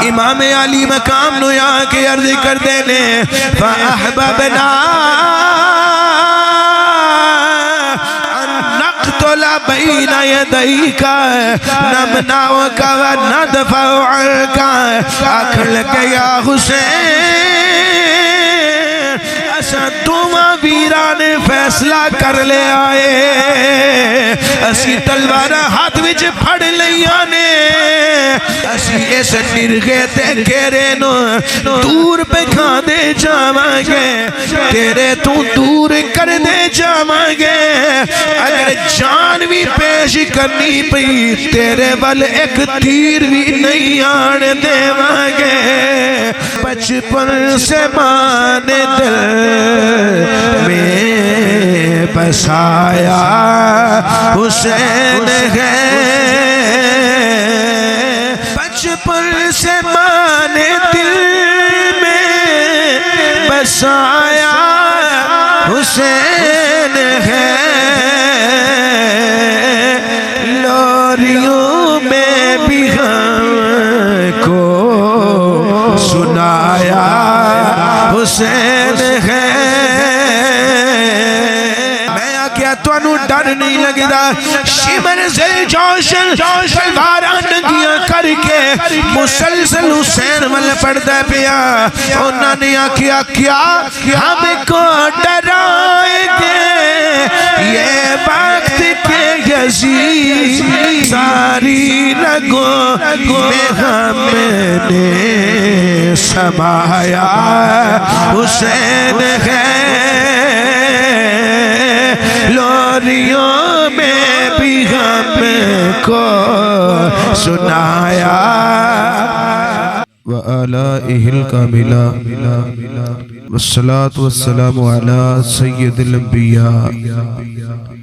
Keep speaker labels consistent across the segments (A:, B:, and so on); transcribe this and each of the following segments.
A: امام علی مقام نو یا کے عرض کر دینے فَأَحْبَبْنَا بین یدیک نمنعک وندفع عنک آکھر لگے یا حسین اساں دوواں ویراں نے فیصلہ کر لے آئے اسی تلوارہ ہاتھ وچ پھڑ لیاں نے اسی اس نرغے تے گھیرے نو دور پہ کھا دے جاواں گے تیرے تو دور کر دے جاواں گے اگر جان بھی پیش کرنی پئی تیرے ول ایک تیر بھی نہیں آن دے گے بچپن سے مان دل میں بسایا حسین ہے بچپن سے مان دل میں بسایا حسین ہے لوریوں میں بھی ہم کو سنایا حسین ہے میں آکیا تو انہوں ڈر نہیں لگی دا شمر زل جوشن شلوارہ نگیاں کر کے مسلسل حسین والے پڑھتا پیا انہوں نے آکیا کیا ہم کو ڈرائے گے یہ وقت کے یزید ساری رگوں میں ہم نے سمایا حسین ہے لوریوں میں بھی ہم کو سنایا وآلائہ الکاملہ والصلاة والسلام على سید الانبیاء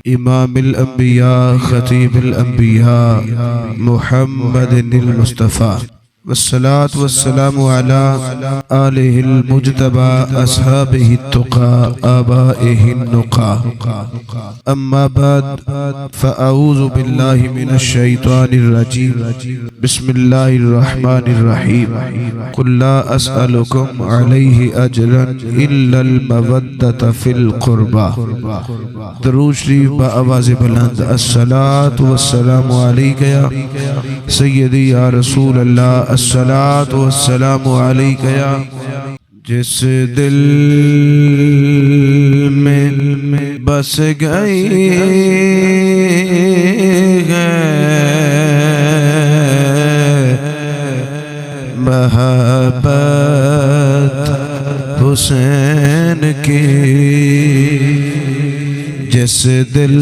A: امام الانبیاء خطیب الانبیاء محمد المصطفیٰ والصلاة والسلام على آلہ المجتبى اصحابہ التقى آبائہ النقى اما بعد فاعوذ باللہ من الشیطان الرجیم بسم اللہ الرحمن الرحیم قل لا اسألکم علیہ اجرا الا المودة فی القربہ درود شریف بآواز بلند الصلاة والسلام علیکہ یا سیدی یا رسول اللہ الصلاة والسلام علیکہ یا جس دل میں بس گئی ہے محبت حسین کی جس دل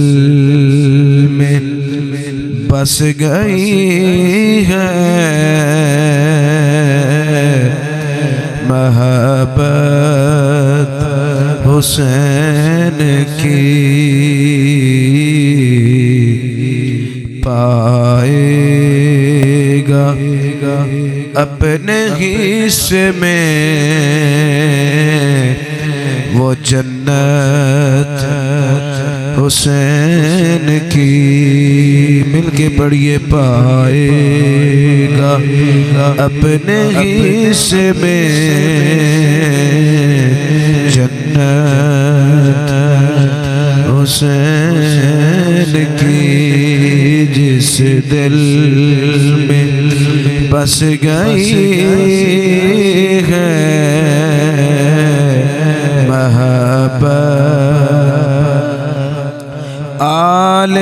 A: میں بس گئی ہے محبت حسین کی پائے گا اپنے حصے میں وہ جنت حسین کی مل کے پڑھیے پائے گا اپنے حصے میں جنت حسین کی جس دل میں بس گئی ہے محبت آل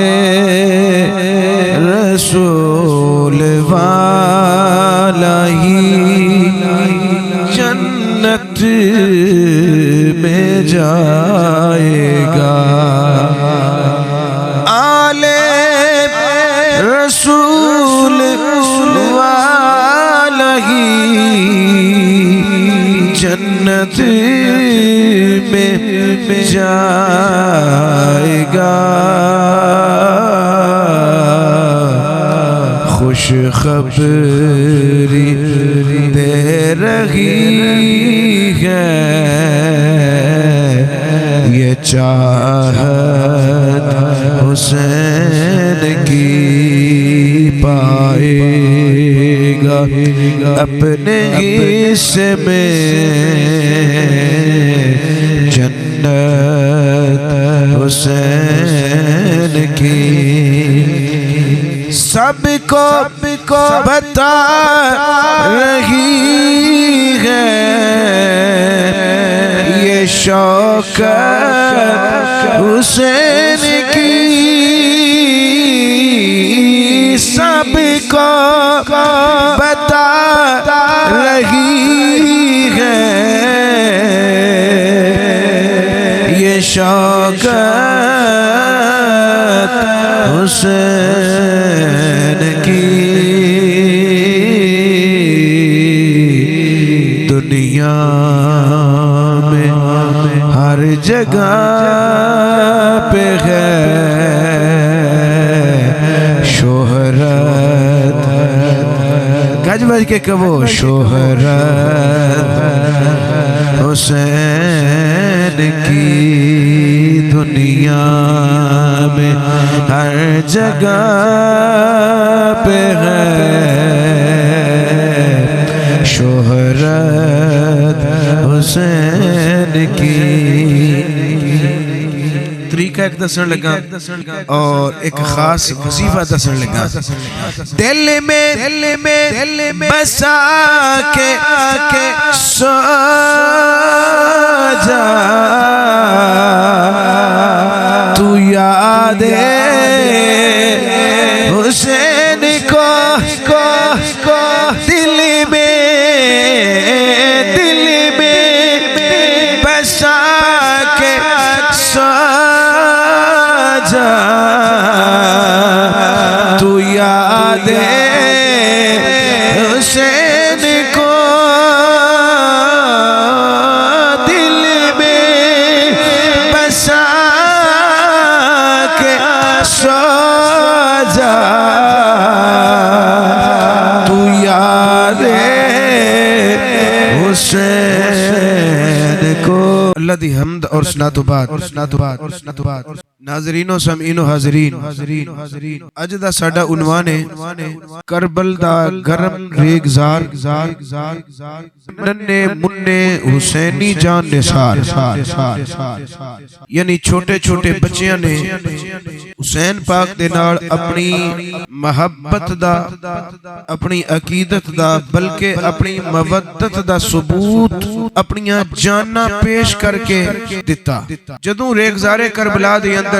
A: رسول والا ہی جنت میں جائے گا آل رسول والا ہی جنت میں جائے گا خوش خبری دے رہی ہے یہ چاہت حسین کی پائے گا اپنے حصے میں جنت حسین کی سب کو بتا رہی ہے یہ شوکت حسین کی سب کو بتا رہی ہے یہ شوکت حسین کی دنیا میں ہر جگہ پہ ہے شہرت گج بج کے کہو شہرت حسین کی دنیا میں ہر جگہ پہ ہے شہرت حسین کی طریقہ ایک دسن لگا اور ایک خاص وظیفہ دسن لگا دل میں بسا کے سو جا تو یاد حسین کو دل میں بسا کے سو جا تو یاد حسین کو دل میں بسا کے سو جا تو یاد حسین کو اللہ دی حمد اور ثنا تو بعد ناظرین و سامعین و حاضرین اج دا ساڈا عنوان ہے کربل دا گرم ریگزار ننے منے حسینی جان نثار یعنی چھوٹے چھوٹے بچیاں نے حسین پاک دے نال اپنی محبت دا اپنی عقیدت دا بلکہ اپنی مودت دا ثبوت اپنی جاناں پیش کر کے دیتا جدوں ریگزار کربلا دے اندر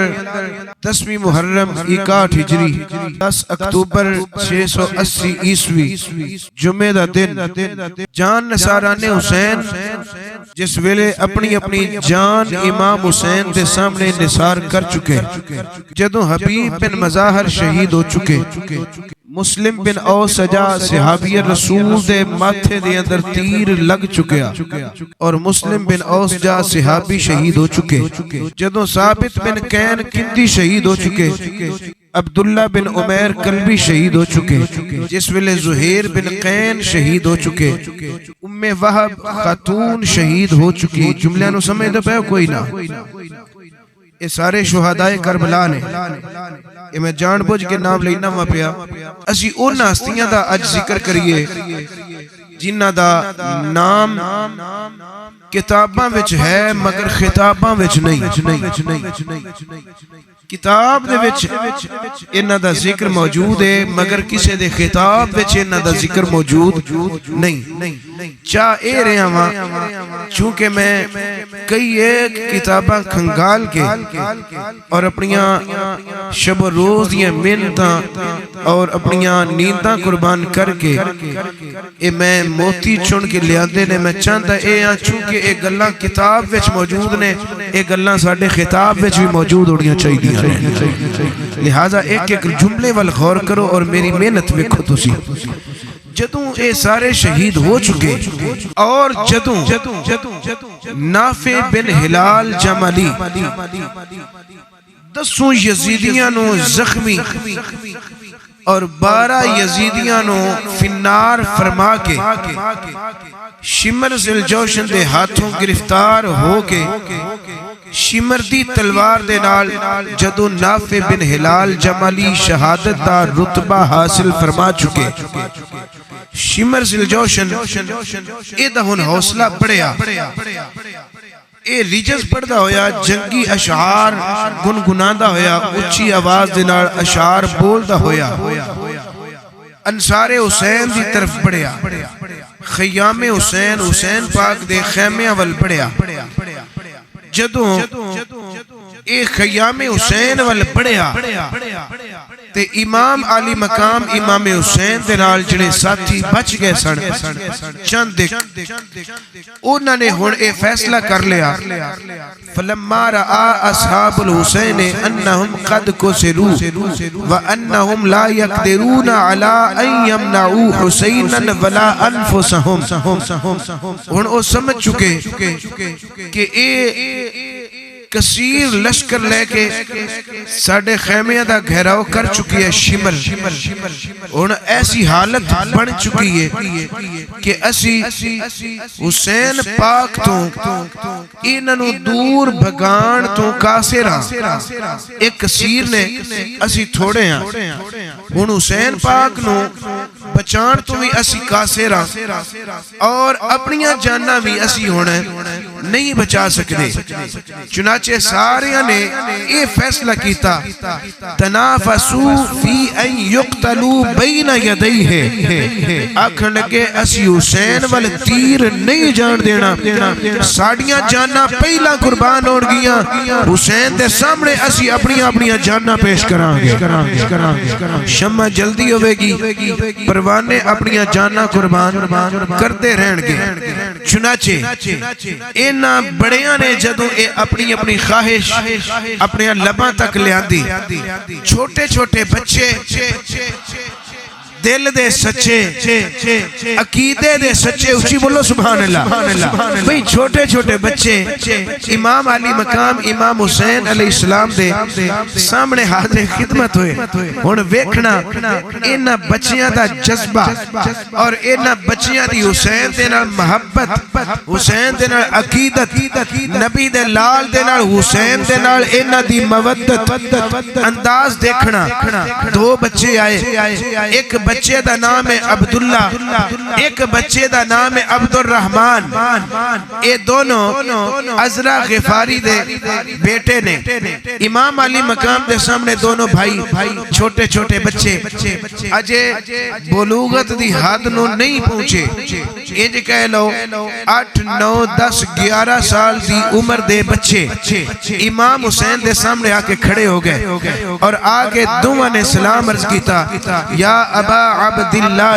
A: 10ویں محرم 61 ہجری 10 اکتوبر 680 عیسوی جمعہ دا دن جان نثارہ نے حسین جس ویلے اپنی جان امام حسین دے سامنے نثار کر چکے جدوں حبیب بن مظاہر شہید ہو چکے مسلم بن اوس سجا صحابی رسول دے ماتھے دے اندر تیر لگ چکیا اور مسلم بن اوس جا صحابی شہید ہو چکے جدوں ثابت بن کین کندی شہید ہو چکے عبداللہ بن عمیر کلبی شہید ہو چکے جس ویلے زہیر بن قین شہید ہو چکے ام وہب خاتون شہید ہو چکی جملے نو سمجھ دے پے کوئی نہ یہ سارے شہدائے کربلا نے یہ میں جان بوجھ کے نام لینا وہاں پیا اسی ان ہستیاں دا اج ذکر کریے جنہ دا نام کتاباں وچ ہے مگر خطاباں وچ نہیں کتاب دے وچ انہاں دا ذکر موجود ہے مگر کسے دے خطاب وچ انہاں دا ذکر موجود نہیں چاہ اے رہا ہاں چونکہ میں کئی ایک کتاباں کھنگال کے اور اپنیاں شب و روز یہ منتاں اور اپنیاں نینداں قربان کر کے اے میں موتی چن کے لیاندے نے میں چاہتا اے ہاں چونکہ اے گلاں کتاب وچ موجود نے اے گلاں ساڑھے خطاب وچ بھی موجود ہوڑیاں چاہیے لہذا ایک جملے والغور کرو اور میری محنت ویکھو تسی جدوں اے سارے شہید ہو چکے اور جدوں نافع بن ہلال جمالی 10 یزیدیاں نو زخمی اور 12 یزیدیاں نو فنار فرما کے شمر ذوالجوشن دے ہاتھوں گرفتار ہو کے شمر دی تلوار دے نال جدو نافع بن ہلال جمالی شہادت دا رتبہ حاصل فرما چکے شمر ذل جوشن اے دا ہن حوصلہ بڑھیا، اے ریجز پڑھدا ہویا جنگی اشعار گنگناندا ہویا، اچھی آواز دے نال اشعار بولدا ہویا انصار حسین دی طرف بڑھیا، خیام حسین، حسین پاک دے خیمیاں ول بڑھیا۔ جدوں اے خیام حسین ول بڑھیا تے امام علی مقام امام حسین دے نال جڑے ساتھی بچ گئے سن چند انہوں نے ہن اے فیصلہ کر لیا، فلما رآ اصحاب الحسین انہم قد کسروا وانہم لا یقدرون علی ان یمنعوا حسینا ولا انفسہم، ہن او سمجھ چکے کہ اے کثیر لشکر لے کے ساڑھے خیمیہ دا گھیراؤ کر چکی ہے شمر، اور ایسی حالت بن چکی ہے کہ اسی حسین پاک تو انہوں دور بھگان تو کاسرہ ایک کثیر نے اسی تھوڑے ہیں، ان حسین پاک نو بچان تو بھی اسی کاسرہ اور اپنیاں جاننا بھی اسی ہونے نہیں بچا سکتے۔ چنانچہ ساریاں نے یہ فیصلہ کیتا، تنافسو فی ان یقتلو بین یدیہ، آکھن لگے اسی حسین وال تیر نہیں جان دینا، ساڑیاں جاننا پہلا قربان ہون گیا، حسین دے سامنے اسی اپنیاں جاننا پیش کران گے، شمع جلدی ہوئے گی، پروانے اپنیاں جاننا قربان کرتے رہن گے۔ چنانچہ اینا بڑیاں نے جدوں اے اپنی خواہش اپنے لباں تک لے آندی، چھوٹے چھوٹے بچے دل دے سچے عقیدے دے سچے، اچھی بولو سبحان اللہ، بھئی چھوٹے چھوٹے بچے امام علی مقام امام حسین علیہ السلام دے سامنے حاضر خدمت ہوئے، ہن ویکھنا انہاں بچیاں دا جذبہ اور انہاں بچیاں دی حسین دے نال محبت، حسین دے نال عقیدت، نبی دے لال دے نال حسین دے نال انہاں دی مودت انداز دیکھنا۔ دو بچے آئے، ایک بچے دا نام ہے عبداللہ، ایک بچے دا نام ہے عبد الرحمن، اے دونوں عزرا غفاری دے بیٹے نے۔ امام علی مقام دے سامنے دونوں بھائی چھوٹے چھوٹے بچے اجے بلوغت دی حد نو نہیں پہنچے، انج کہہ لو 8 9 10 11 سال دی عمر دے بچے امام حسین دے سامنے آکے کھڑے ہو گئے اور آگے دعا نے سلام عرض کیتا، یا ابا عبداللہ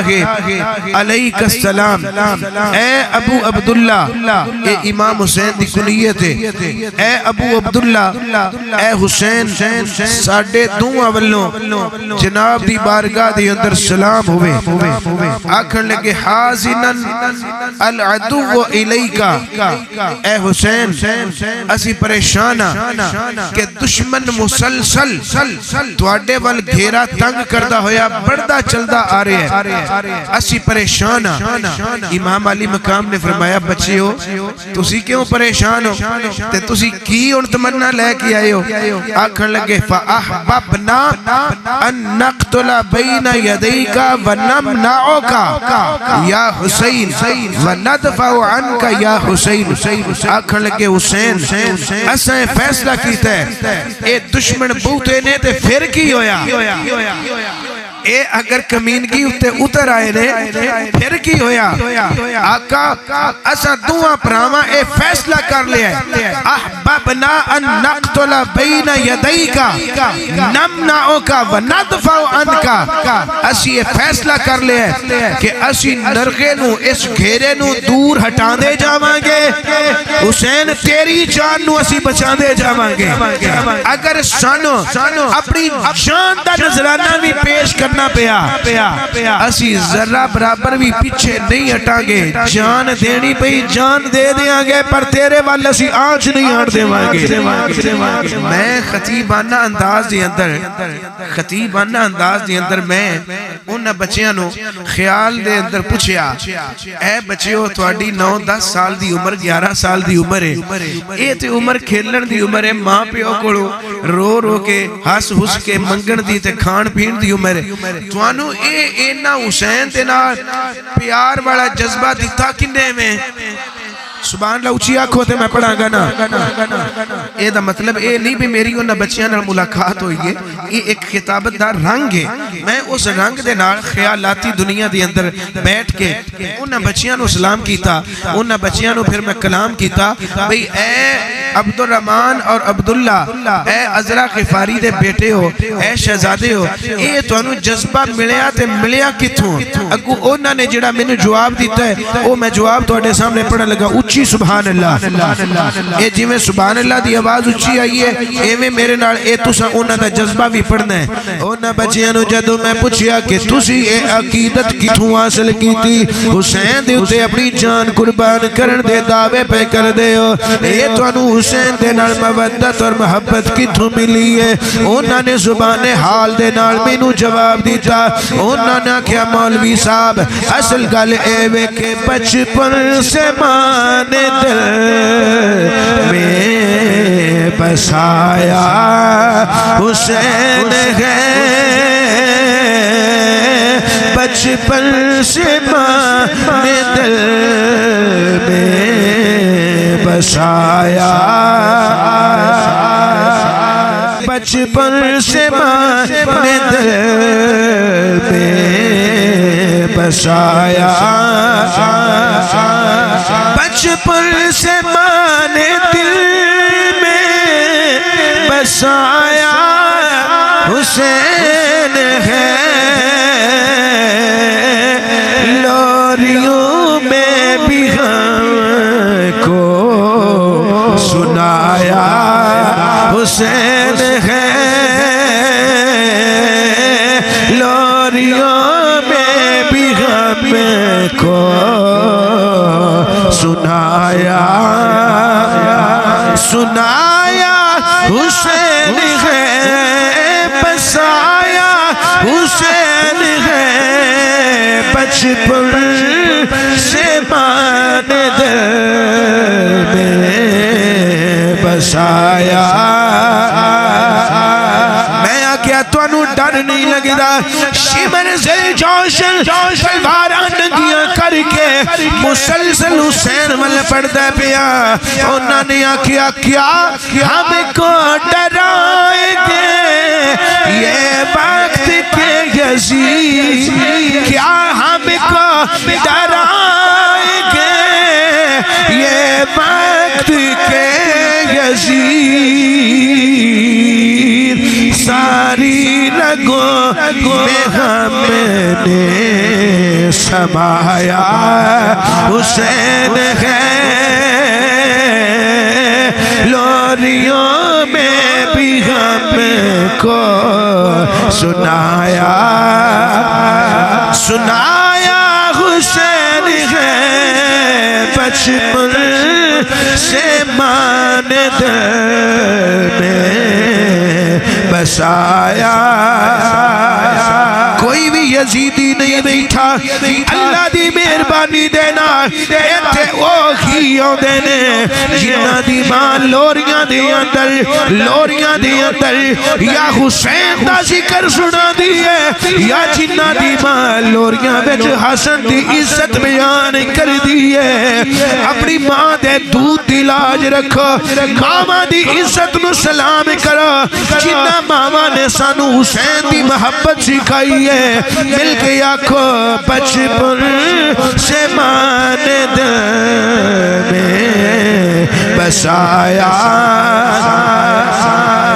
A: علیہ السلام، اے ابو عبداللہ، اے امام حسین دی کنیت ہے، اے ابو عبداللہ، اے حسین، ساڑھے دعا والوں جناب دی بارگاہ دی اندر سلام ہوئے، آکھن لگے حازنن العدو الیکا، اے حسین اسی پریشانا کہ دشمن مسلسل تواڈے وال گھیرا تنگ کردہ ہویا بڑھدا چلدا آ رہے ہیں، اسی پریشان ہاں۔ امام علی مقام نے فرمایا، بچے ہو تسی کیوں پریشان ہو تے تسی کی ان تمنا لے کے آئے ہو؟ آکھن لگے فَأَحْبَبْنَا أَن نَقْتُلَ بَيْنَ يَدَيْكَ وَنَمْنَعُكَ یا حسین وَنَدْفَعُ عَنْكَ یا حسین۔ آکھن لگے حسین اسیں فیصلہ کیتا ہے، اے دشمن بوتے نے تے پھر کی ہویا، اے اگر کمینگی اتر آئے نے پھر کی ہویا؟ آقا اسا دعا پراما اے فیصلہ کر لیا ہے، احببنا ان نقتل بین یدیکا نمنعوکا وندفع عنکا، اسی اے فیصلہ کر لیا ہے کہ اسی نرغے نو اس گھیرے نو دور ہٹان دے جاواں گے، حسین تیری جان نو اسی بچان دے جاواں گے، اگر سانو اپنی جان دا نظرانہ بھی پیش کرنا پیا اسی ذرہ برابر بھی پیچھے نہیں ہٹا گے، جان دینی پئی جان دے دیاں گے، پر تیرے والے اسی آنچ نہیں ہٹ دے مانگے۔ میں خطیبانہ انداز دی اندر میں انہاں بچیاں نو خیال دے اندر پوچھیا، اے بچیو تواڈی 9 10 سال دی عمر 11 سال دی عمر ہے، اے تے عمر کھیلن دی عمر ہے، ماں پیو کولو رو رو کے ہس ہس کے منگن دی تے کھان پین دی عمر توانو اینا حسین تے نال پیار والا جذبہ دیتا کنے میں سبحان اللہ اچھی آنکھوں تے میں پڑھا گا نا اے دا مطلب اے نہیں بھی میری انہاں بچیاں نال ملاقات ہوئی ہے یہ ایک خطابت دار رنگ ہے میں اس رنگ دے نال خیالاتی دنیا دے اندر بیٹھ کے انہاں بچیاں نو سلام کیتا انہاں بچیاں نو پھر میں کلام کیتا بھئی اے عبد الرحمن اور عبداللہ اے عذرا غفاری دے بیٹے ہو اے شہزادے ہو اے تو انہوں جذبہ ملیا تے ملیا کتھوں اگو انہاں نے جڑا میں نے جواب دیتا ہے وہ میں جواب تو اڈے سامنے پڑھا لگا اچھی سبحان اللہ اے جی میں سبحان اللہ دی آواز اچھی آئی ہے اے میں میرے نال اے تسا انہاں دا جذبہ بھی پڑھنا ہے انہاں بچیاں نو جدو میں پوچھیا کہ تسی اے عقیدت کتھوں حاصل کیتی حسین دے اتے اپنی جان قربان کرن دے دعوے پہ کر دے ہو اے تو انہوں حسین دے نال مودت اور محبت کتھوں ملی ہے انہاں نے زبان حال دے نال مینوں جواب دیتا انہاں نے کیا مولوی صاحب اصل گل اے وے کہ بچپن سے مان دل میں بسایا حسین ہے بچپن سے مان دل میں بسایا بچپن سے مان دل میں بسایا بچپن سے مان دل میں بسایا حسین ہے لوریوں میں بھی ہم کو سنایا حسین ہے لوریوں میں بھی ہم کو سنایا حسین ہے بسایا حسین ہے بچپن سے مان دل میں بسایا میں آکیا تو انہوں ڈر نہیں لگتا شمر زل جوشن تلواران نگیاں کر کے مسلسل حسین مل پڑھتا پیا انہوں نے آکیا کیا ہم کو ڈرائے گے یہ وقت کے یزید کیا ہم کو ڈرائے گے یہ وقت کے یزید ساری رگوں میں ہم نے سمایا حسین ہے لوریوں میں بھی ہم کو سنایا حسین ہے بچپن سے مان دل میں بسایا کوئی بھی یزیدی نہیں بیٹھا اللہ دی مہربانی دینا ایتھے اوہی ہوں دینے جنہ دی ماں لوریاں دی اندر یا حسین دا ذکر سنا دیئے یا جنہ دی ماں لوریاں بیچ حسن دی عزت بیان کر دیئے اپنی ماں دے دودھ دی لاج رکھو ماما دی عزت نو سلام کرو جنہ ماما نے سانو حسین دی محبت سکھائی ہے مل کے آکھو بچپن سے مان دل میں بسایا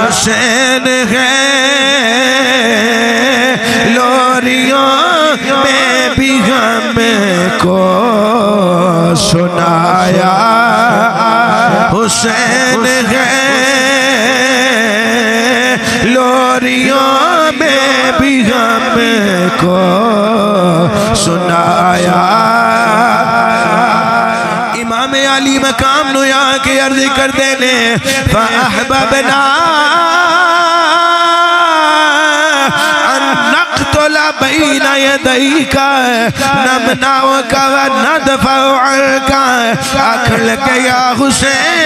A: حسین ہے لوریوں میں بھی ہم کو سنایا حسین ہے لوریوں میں بھی ہم کو سنایا امام علی مقام نو یا کے عرض کر دینے فَأَحْبَبْنَا أَن نَقْتُلَ بَيْنَ يَدَيْكَ نَمْنَعُكَ وَنَدْفَعُ عَنْكَ آکھر لگے یا حسین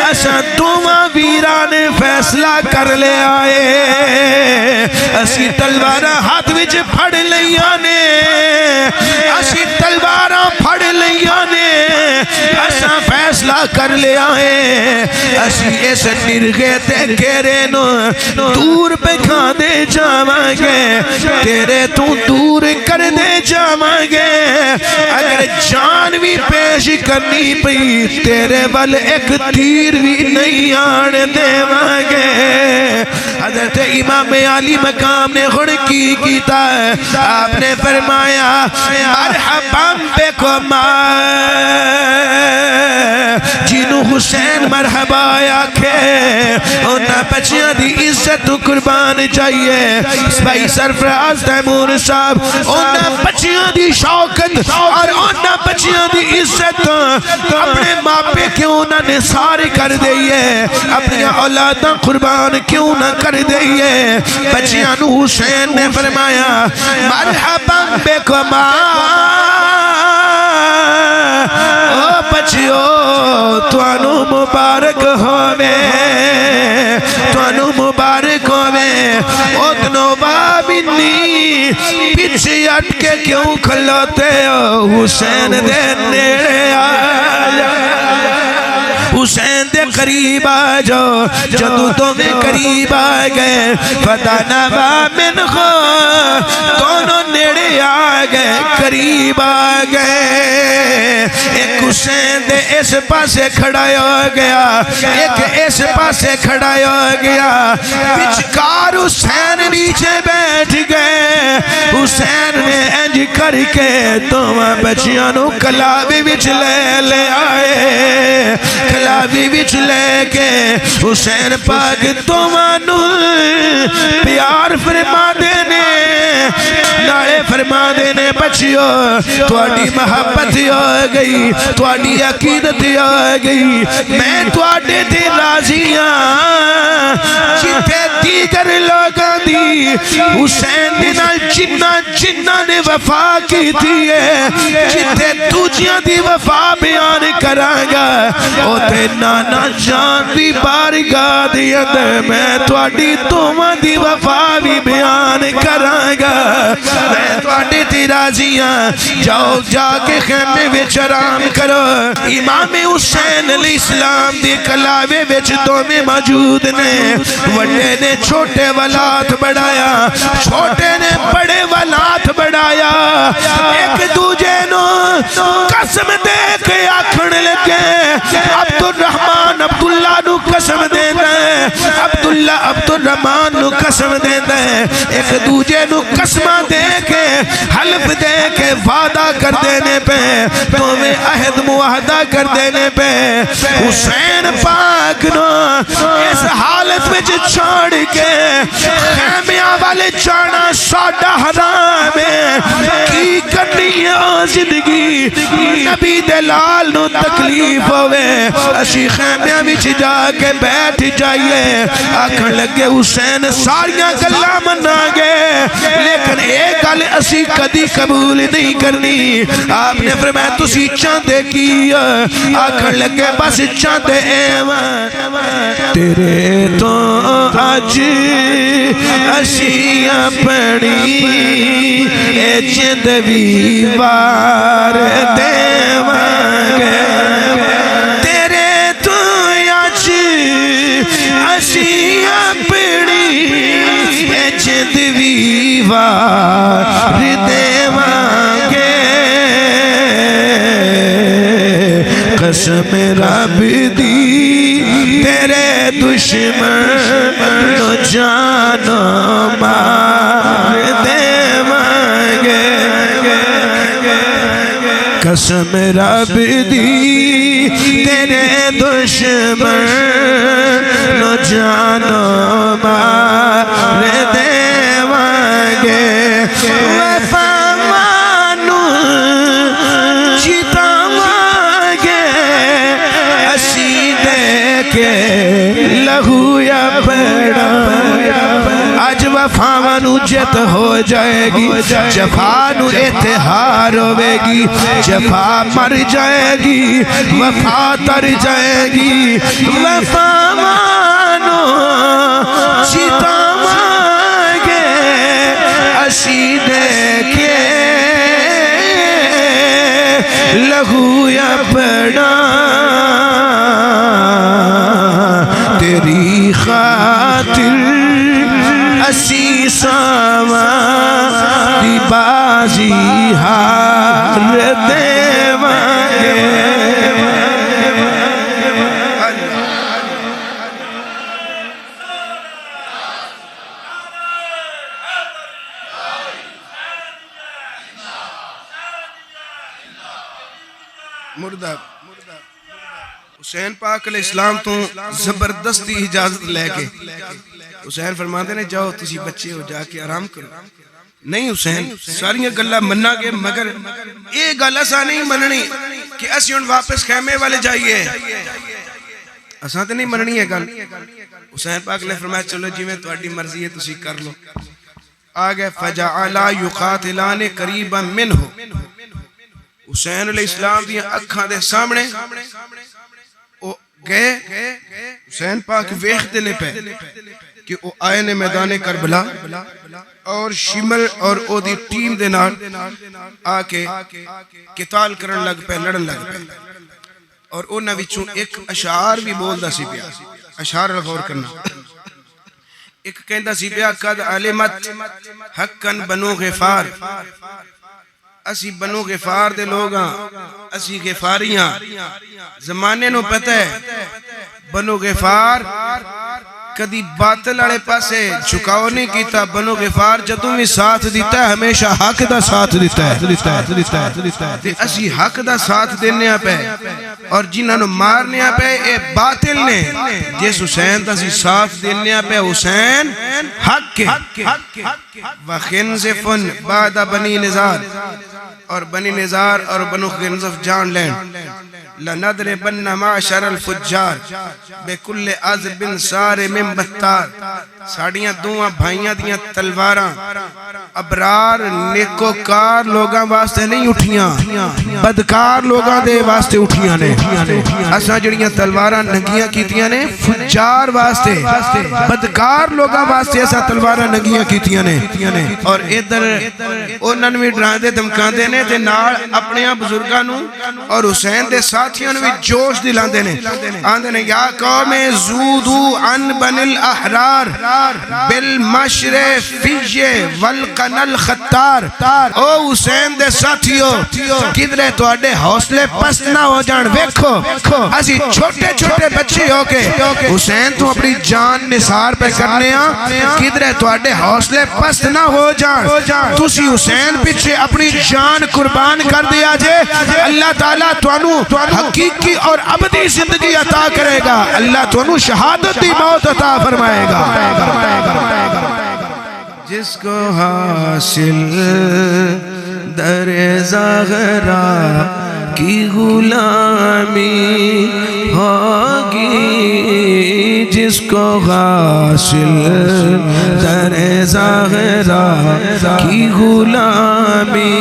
A: أَشَدُّ مَا بِي ویران فیصلہ کر لے آئے اسی تلوارہ ہاتھ وچ پھڑ لیاں نے اسی تلوارہ پھڑ لیاں نے اساں فیصلہ کر لے آئے اسی اس نرگے تے گھیرے نو دور بکھا دے جاواں گے تیرے تو دور کر دے جاواں گے اگر جان بھی پیش کرنی پئی تیرے بل ایک تیر بھی نہیں آن دیواں گے حضرت امام علی مقام نے خود کی کیتا ہے آپ نے فرمایا مرحبا بکم جنو حسین مرحبا آکھے انہاں بچیاں دی عزت قربان چاہیے بھائی سرفراز تیمور صاحب انہاں بچیاں دی شوکت اور انہاں بچیاں دی عزت اپنے ماپے کیوں نہ نثار کر دئیے اپنی اولاداں قربان کیوں نہ کر دئیے بچیاں نو حسین نے فرمایا مرحبا بکما او بچیو توانو مبارک ہوئے توانو مبارک ہوئے اتنو بابنی پیچھے اٹکے کیوں کھلوتے ہو حسین دے نیڑے آجا حسین دے قریب آجو جدو تمہیں قریب آگئے فتنبا من خو دونوں نیڑے آگئے قریب آگئے ایک حسین دے اس پاسے کھڑا ہو گیا ایک اس پاسے کھڑا ہو گیا بچکار حسین نیچے بیٹھ گئے حسین نے انج کر کے تم بچیاں نو کلابی بچ لے آئے کلابی بچ لے کے حسین پاک تمہانو پیار فرما دینے نائے فرما دینے بچیو تواڈی محبت ہو گئی تواڈی عقیدت ہو گئی میں تواڈے تے راضیاں جتے دیگر لوگاں دی حسین دے نال جنہ نے وفا کی تھی ہے جتے دوجیاں دی وفا بیان کرانگا اوتے نانا جان دی بارگاہ دی اندر میں تواڈی تومہ دی وفا بھی بیان کرانگا میں تواڈی تے راضیاں جاؤ جا کے خیمے وچ آرام کرو امام حسین علیہ السلام دی کلاوے وچ تمہیں موجود نے وڈے نے چھوٹے والات بڑھایا چھوٹے نے بڑے والات بڑھایا ایک دوجے نو قسم دے کے آکھن لگے عبدالرحمن عبداللہ نو قسم دے دیں عبداللہ عبدالرحمن نو قسم دے دیں ایک دوجے نو قسمہ دے کے حلف دے کے وعدہ کر دینے پہ تمہیں عہد معاہدہ کر دینے پہ حسین پاک نو اس حالت میں چھوڑ کے خیمیاں والے جانا ساڈا حرام ہے کی کرنی ہے زندگی نبی دلال نو تکلیف ہوئے اسی خیمیاں وچ جا کے بیٹھ جائیے آکھن لگے حسین ساریاں گلاں منا گے لیکن ایک گل اسی کدی قبول نہیں کرنی آپ نے فرمایا تسی چاندے کی آکھن لگے بس چاندے ایوان تیرے تو آج اسی اپنی اے چندوی وار دیوانگے تیرے تو آج اسی اپنی اے چندوی وار دیوانگے قسم رب دی تیرے دشمن جانو مار دیوانگے قسم رب دی تیرے دشمن جانو مار دیوانگے وفامانو جیتا مانگے اسی دے کے لہو یا بڑا آج وفاوانو جت ہو جائے گی جفا نو اتحار ہوے گی جفا مر جائے گی وفا تر جائے گی وفا مانو چیتا مانگے اسی دیکھے لہو اپنا تیری خاطر اسی ساما دی بازی ہار دیوانگے مردہ حسین پاک علیہ السلام تو زبردستی اجازت لے کے حسین فرماتے نے جاؤ تسی بچے ہو جا کے آرام کرو نہیں حسین ساریاں گلہ مننا گے مگر ایک گل ایسا نہیں مننی کہ اسی ان واپس خیمے والے جائیے ایسا تو نہیں مننی ہے گل حسین پاک نے فرمایا چلو جی میں تواڈی مرضی ہے تسی کر لو آگے فجعلا یقاتلان قریبا منہ حسین علیہ السلام دی اکھاں دے سامنے گئے حسین پاک ویکھدے نے پے کہ او آئے نے میدان کربلا اور شمل اور او دی ٹیم دے نال آ کے قتال کرن لگ پے لڑن لگ پے اور انہاں وچوں ایک اشعار بھی بولدا سی پیا اشعار غور کرنا ایک کہندا سی پیا قد علمت حقاً بنو غفار اسی بنو غفار دے لوگاں اسی غفاریاں زمانے نو پتہ ہے بنو غفار کدی باطل والے پاسے جھکاؤ نہیں کیتا بنو غفار جدوں بھی ساتھ دیتا ہے ہمیشہ حق دا ساتھ دیتا ہے تے اسی حق دا ساتھ دینے پہ اور جنہاں نو مارنے پہ اے باطل نے جس حسین دا سی ساتھ دینے پہ حسین حق کے وخنزفن بعد بنی نزار اور بنی نزار اور بنو خنزف جان لین لَنَدْرِبَنَّ مَعْشَرَ الْفُجَّارِ بِكُلِّ عَذْبٍ سَارِ مِن بَتَّارِ ساڑیاں دوہاں بھائیاں دیاں تلواراں ابرار نیکوکار لوگاں واسطے نہیں اٹھیاں بدکار لوگاں دے واسطے اٹھیاں نے اساں جڑیاں تلواراں ننگیاں کیتیاں نے فجار واسطے بدکار لوگاں واسطے اساں تلواراں ننگیاں کیتیاں نے اور ادھر انہاں نوں ڈران دے دھمکان دے نے تے نال اپنے بزرگاں نوں اور حسین دے ساتھیاں نوں جوش دلاندے نے آندے نے یا قوم زودو عن بن الاحرار بالمشر فیج والقن الخطار او حسین دے ساتھیو کدھرے تو اڈے حوصلے پست نہ ہو جان ویکھو اسی چھوٹے چھوٹے بچے ہو کے حسین تو اپنی جان نثار پہ کرنے کدھرے تو اڈے حوصلے پست نہ ہو جان تسی حسین پیچھے اپنی جان قربان کر دیا جے اللہ تعالیٰ توانو حقیقی اور ابدی زندگی عطا کرے گا اللہ توانو شہادت دی موت عطا فرمائے گا جس کو حاصل در زغرا کی غلامی ہوگی جس کو حاصل در زغرا کی غلامی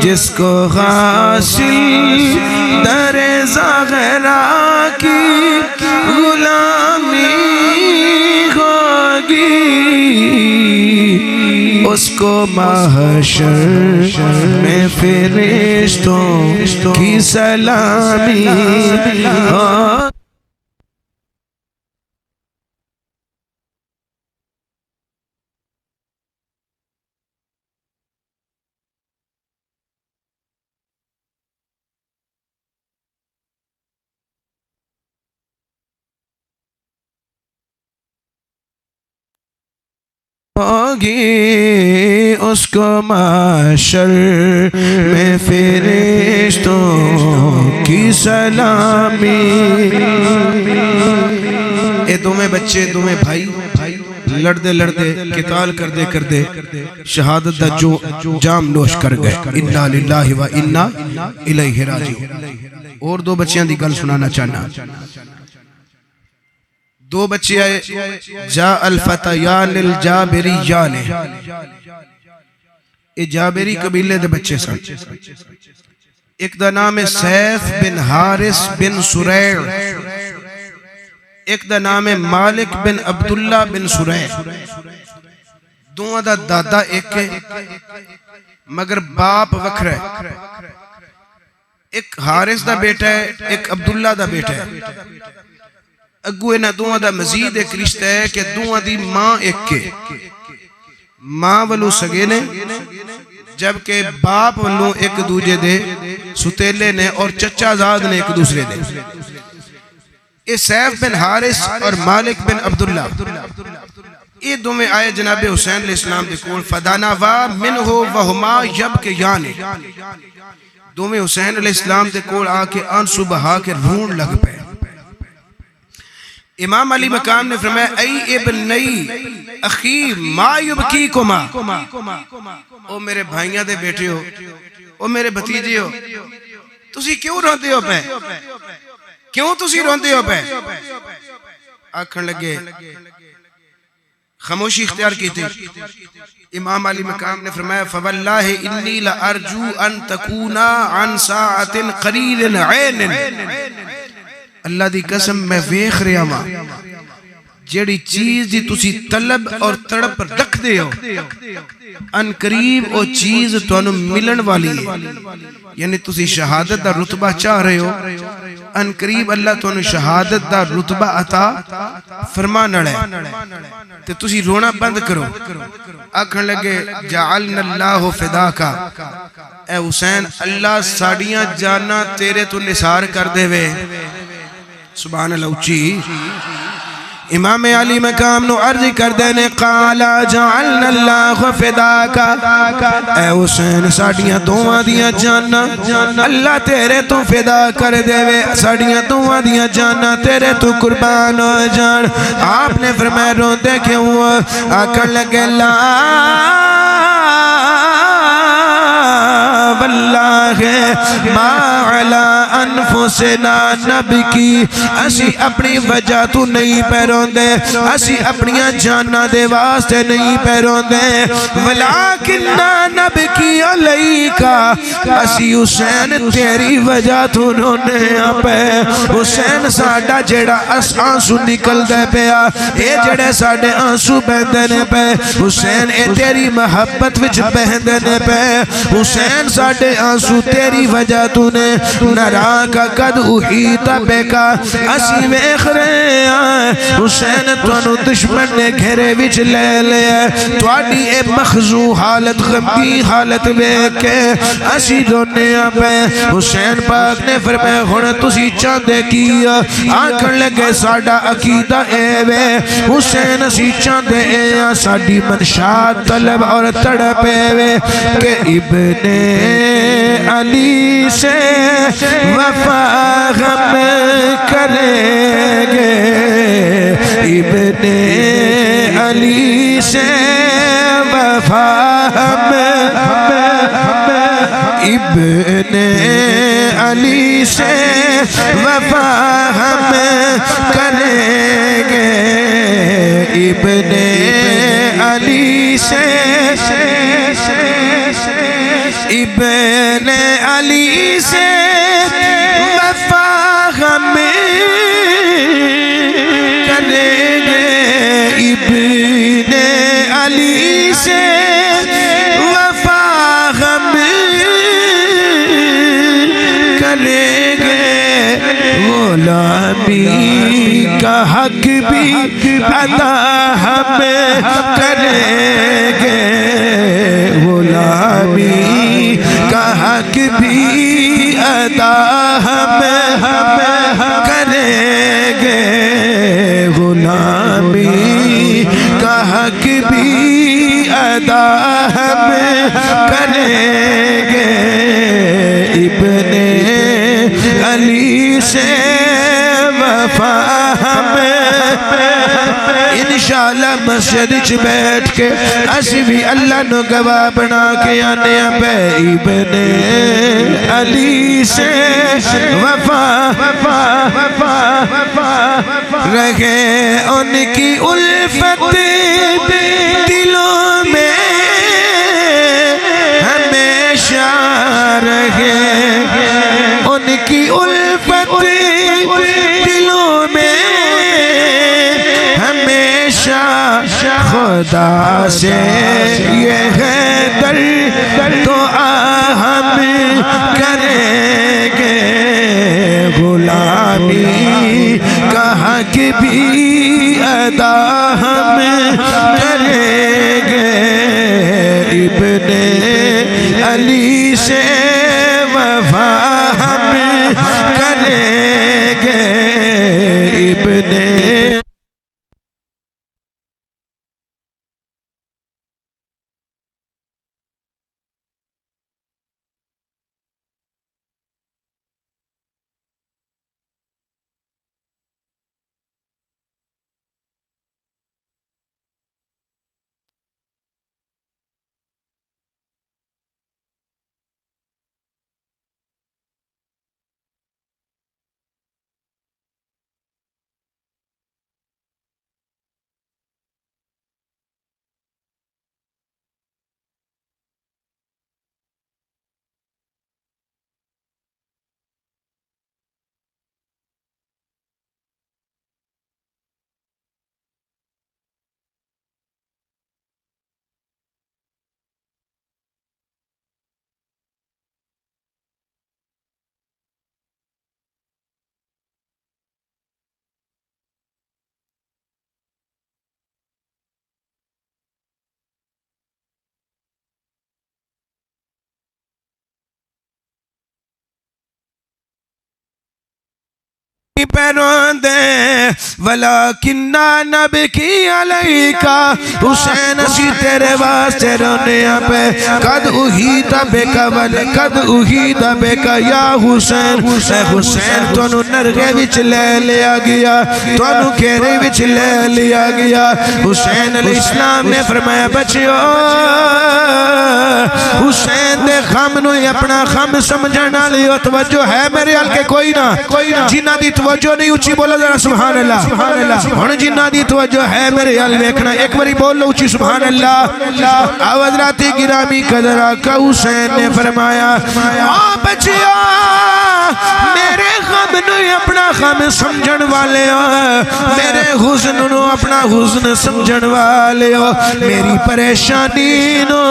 A: جس کو حاصل در زغرا کی غلامی ہوگی اس کو محشر میں فرشتوں کی سلامی ہوگی اس کو محشر میں فرشتوں کی سلامی اے دومیں بچے دومیں بھائی لڑدے لڑدے قتال کردے کردے شہادت دا جو جام نوش کر گئے انا للہ و انا الیہ راجعون اور دو بچیاں دی گل سنانا چاہنا دو بچے آئے جا الفتیان الجابریان، یہ جابری قبیلے دے بچے سن. ایک دا نام ہے سیف بن حارث بن سریع، ایک دا نام ہے مالک بن عبداللہ بن سریع. دونوں دا دادا ایک ہے مگر باپ وکھرا ہے. ایک حارث دا بیٹا ہے، ایک عبداللہ دا بیٹا ہے. اگو انہاں دونوں دا مزید ایک رشتہ ہے کہ دونوں دی ماں ایک کے، ماں والو سگے نے جبکہ باپ والو ایک دوجے دے ستیلے نے اور چچا زاد نے ایک دوسرے دے. یہ سیف بن حارث اور مالک بن عبداللہ یہ دو میں آئے جناب حسین علیہ السلام دے کول. فدانوا منہ وہما یبکیان، دو میں حسین علیہ السلام دے کول آ کے آنسو بہا کے رون لگ پے. امام علی مقام نے فرمایا ای ابنی اخی ما یبکیکما، او میرے بھائیاں دے بیٹے ہو، او میرے بھتیجے ہو، تسی کیوں روندے ہو پے؟ کیوں تسی روندے ہو پے؟ آکھن لگے خاموشی اختیار کی تھی. امام علی مقام نے فرمایا فواللہ انی لارجو ان تکونا عن ساعت قلیل عین، اللہ دی قسم میں ویکھ رہا ہاں جیڑی چیز دی تسی طلب اور تڑپ رکھ دے ہو ان قریب او چیز تانوں ملن والی ہے. یعنی تسی شہادت دا رتبہ چاہ رہے ہو، ان قریب اللہ تانوں شہادت دا رتبہ عطا فرمانا ہے. تے تسی رونا بند کرو. آکھن لگے جعلنا اللہ فداکا، اے حسین اللہ ساڑیاں جانا تیرے تو نثار کر دے وے. سبحان اللہ اچھی. امام علی مقام نو عرض کر دینے قالا جعلنا اللہ فداکا، اے حسین ساڑیاں دوہاں دیاں جانا اللہ تیرے تو فدا کر دے وے، ساڑیاں دوہاں دیاں جانا تیرے تو قربان ہو جان. آپ نے فرمایا روندے کیوں؟ آکھن لگے لا واللہ ما علا انفسنا نبکی، اسی اپنی وجہ تو نہیں پیرون دے، اسی اپنیاں جانا دے واسطے نہیں پیرون دے، ولیکننا نبکی علیکا، اسی حسین تیری وجہ تو رونے پہ. حسین ساڑا جیڑا آنسو نکل دے پیا، اے جڑے ساڑے آنسو بہندنے پہ، حسین اے تیری محبت وچ بہندنے پہ. حسین ساڑے آنسو تیری وجہ تو نے نرا کا قد احیطا بے کا، اسی ویخ رہے آئے حسین توانو دشمن نے گھرے وچ لے لے. توانی اے مخزو حالت غمگی حالت ویکے اسی رونے پہ. حسین پاک نے فرمایا ہن تسی چاندے کیا؟ آکھن لگے ساڑا عقیدہ اے وے حسین اسی چاندے اے ساڑی منشاء طلب اور تڑپے وے کہ ابن علی سے وفا ہم کریں گے، ابن علی سے وفا ہم، ابن علی سے وفا ہم کریں گے، ابن علی سے ابن علی سے وفا ہم کریں گے، ابن علی سے وفا ہم کریں گے، غلامی کا حق بھی ادا ہم کریں گے، غلامی کا حق بھی ادا ہم کریں گے، غلامی کا حق بھی ادا ہم کریں گے، ابن علی سے وفا ہم انشاءاللہ مسجد چ بیٹھ کے اسی بھی اللہ نو گواہ بنا کے آنے پہ ابن علی سے وفا رہے ان کی الفت دلوں میں ہمیشہ رہے ان کی الفت دلوں میں ہمیشہ خدا سے یہ ہے در دعا ہم کریں گے غلامی کا حق بھی ادا ہم کریں گے ابن علی سے وفا ہم کریں گے ابن پیروں دے ولیکننا نبکی علیکا حسین اسی تیرے واسطے رونے پہ قد احیط بکا ولقد احیط بکا یا حسین اے حسین تونو نرغے وچ لے لیا گیا تونو کیرے وچ لے لیا گیا حسین علیہ السلام نے فرمایا بچیو حسین دے خم نو اپنا خم سمجھنا لیو توجہ ہے میرے حال کے کوئی نہ جنہ دی توجہ نہیں اچھی بولا ذرا سبحان اللہ ہن جنہ دی توجہ ہے میرے حال ویکھنا ایک باری بول لو اچھی سبحان اللہ حضرات گرامی قدر آقا حسین نے فرمایا بچیا میرے غم نو اپنا غم سمجھن والے ہو میرے حزن نو اپنا حزن سمجھن والے ہو میری پریشانی نو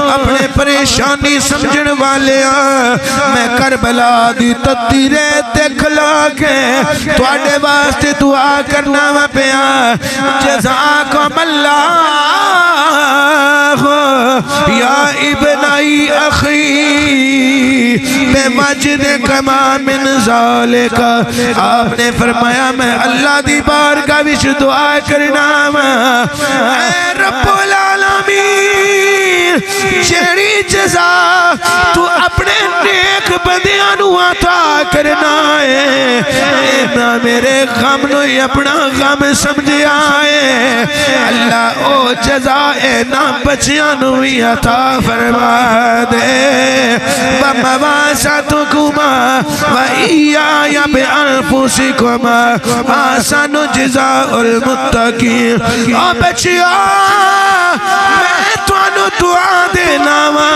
A: اپنے پریشانی سمجھن والے ہو میں کربلا دی تتی ریت کھلا کے تواڈے واسطے دعا کرنا وا پیا جزاکم اللہ یا ابنائی اخی بے مجد کما من ذالک آپ نے فرمایا میں اللہ دی بارگاہ وچ دعا کرنا اے رب العالمین جیڑی جزا تو اپنے نیک بندیاں نو عطا کرنا ہے میرے غم نو اپنا غم سمجھیا ہے اللہ او جزا نا بچیاں نو عطا فرما دے بمواسطکما وَإِيَّايَ بِأَنفُسِكُمَا آسَنُ جِزَاءُ الْمُتَّقِينَ او بچیا میں تانوں دعا دینا وا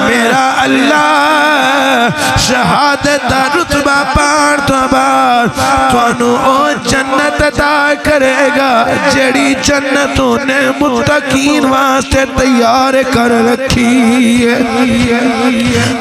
A: میرا اللہ شہادت دا رتبہ پار تو بعد تانوں او جنت عطا کرے گا جڑی جنتوں نے متقین واسطے تیار کر رکھی ہے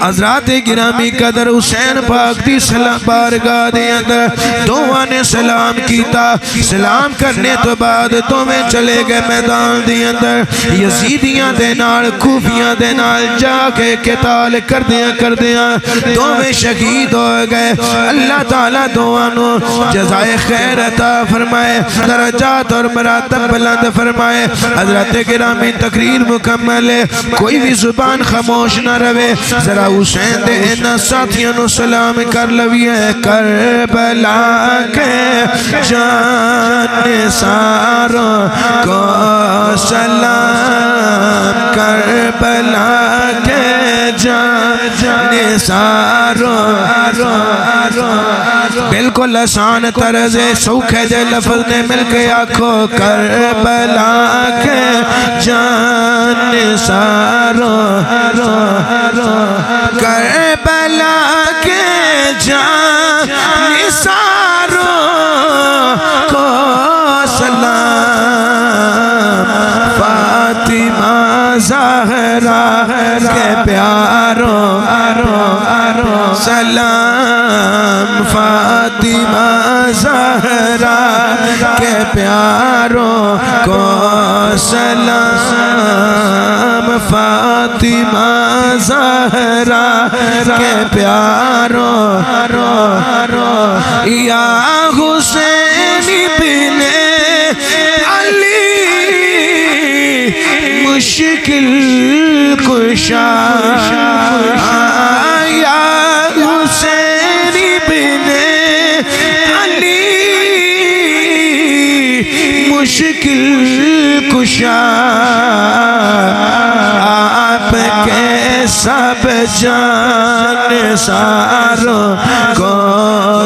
A: حضرات گرامی قدر حسین پاک دی سلام بارگاہ دے اندر دوواں نے سلام کیتا سلام کرنے تو بعد دوویں چلے گئے میدان دے اندر یزیدیاں دے نال کوفیاں دے نال جا کے قتال کردیاں دوویں شہید ہو گئے اللہ تعالیٰ دواں نو جزائے خیر عطا فرمائے درجات اور مراتب بلند فرمائے۔ حضرت گرامی تقریر مکمل ہے، کوئی بھی زبان خاموش نہ رہے، ذرا حسین دے انہاں ساتھیاں نو سلام کر لویے۔ کربلا کے جان ساروں کو سلام، کربلا کے جان ساروں، بالکل آسان طرز سوکھے دے لفظ نے مل کے آکھو کربلا کے جان ساروں، کربلا کے جان ساروں کو سلام، فاطمہ زہرا کے پیاروں سلام، فاطمہ زہرا کے پیاروں کو سلام، فاطمہ زہرا کے پیاروں، یا حسین ابن علی مشکل کشا، یا حسین ابن علی مشکل کشا، آپ کے سب جان ساروں کو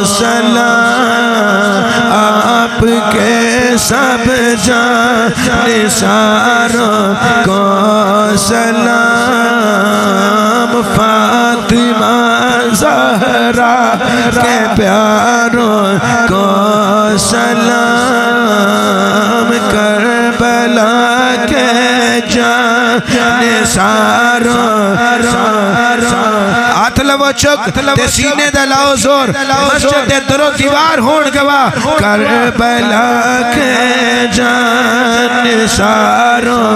A: سلام، آپ کے سب جان ساروں کو سلام، فاطمہ زہرا کے پیاروں کو سلام، کربلا کے جان ساروں، ہاتھ لو چک تے سینے دے لاؤ زور، مسجد دے درو دیوار ہون گواہ، کربلا کے جان ساروں،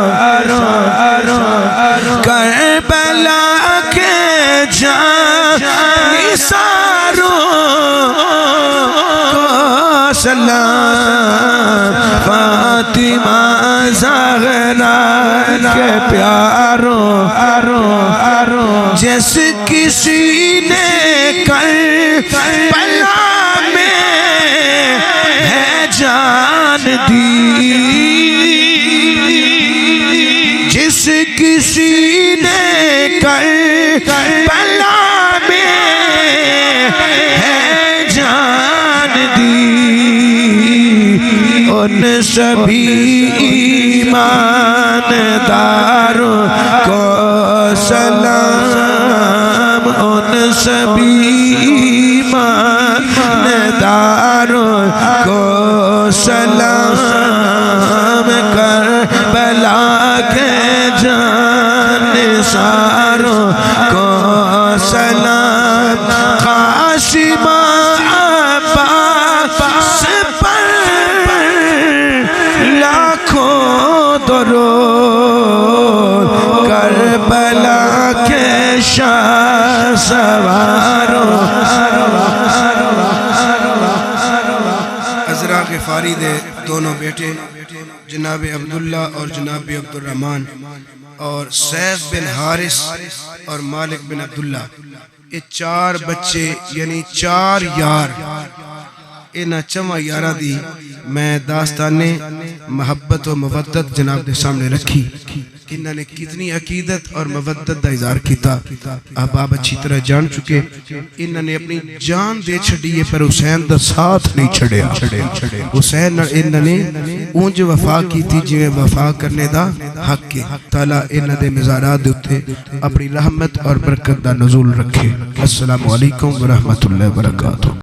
A: کربلا کے جان ساروں کو سلام، فاطمہ زہرا کے پیاروں، جس کسی نے کربلا میں ہے جان دی، جس کسی نے کربلا میں ہے جان دی، ان سبھی ایمانداروں کو سلام، ان سبھی ایمانداروں کو سلام، کربلا کے جان ساروں کو سلام، قاسم عباس پر لاکھوں درود، کربلا کے شاہ سواروں۔ عزرا غفاری دے دونوں بیٹے جناب عبداللہ اور جناب عبدالرحمن اور سیف بن حارث اور مالک بن عبداللہ، یہ چار بچے یعنی چار یار، انہاں چواں یارہ دی میں داستان محبت و مودت جناب دے سامنے رکھی۔ انہوں نے کتنی عقیدت اور مودت دا اظہار کیتا آپ اچھی طرح جان چکے۔ انہوں نے اپنی جان دے چھڑیے پر حسین دا ساتھ نہیں چھڑے، حسین انہوں نے اونج وفا کی تھی جویں وفا کرنے دا حق کے۔ تعالیٰ انہوں نے مزارات دیتے اپنی رحمت اور برکت دا نزول رکھے۔ السلام علیکم ورحمت اللہ وبرکاتہ۔